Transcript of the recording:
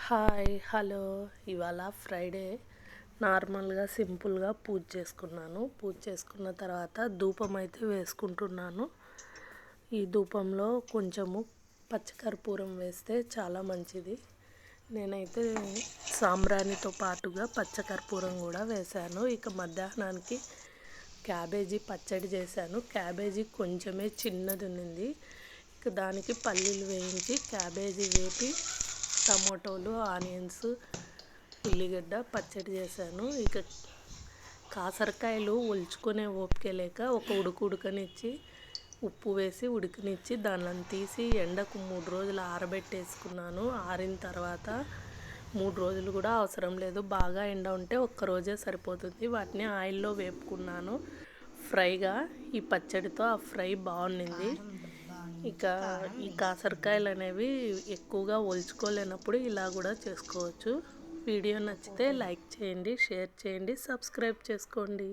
Hi hello. ఇవాళ Friday నార్మల్గా సింపుల్గా పూజ చేసుకున్న తర్వాత ధూపం అయితే వేసుకుంటున్నాను. ఈ ధూపంలో కొంచెము పచ్చకర్పూరం వేస్తే చాలా మంచిది. నేనైతే సాంబ్రాణితో పాటుగా పచ్చకర్పూరం కూడా వేశాను. ఇక మధ్యాహ్నానికి క్యాబేజీ పచ్చడి చేశాను. క్యాబేజీ కొంచెమే చిన్నది ఉన్నింది. ఇక దానికి పల్లీలు వేయించి క్యాబేజీ వేపి టమాటోలు ఆనియన్స్ ఉల్లిగడ్డ పచ్చడి చేశాను. ఇక కాసరకాయలు ఒలుచుకునే ఓపిక లేక ఒక ఉడకనిచ్చి ఉప్పు వేసి ఉడకనిచ్చి దానిని తీసి ఎండకు 3 రోజులు ఆరబెట్టేసుకున్నాను. ఆరిన తర్వాత 3 రోజులు కూడా అవసరం లేదు, బాగా ఎండ ఉంటే ఒక్కరోజే సరిపోతుంది. వాటిని ఆయిల్లో వేపుకున్నాను ఫ్రైగా. ఈ పచ్చడితో ఆ ఫ్రై బాగుండింది. ఇక ఈ కాసరకాయలు అనేవి ఎక్కువగా ఒలుచుకోలేనప్పుడు ఇలా కూడా చేసుకోవచ్చు. వీడియో నచ్చితే లైక్ చేయండి, షేర్ చేయండి, సబ్స్క్రైబ్ చేసుకోండి.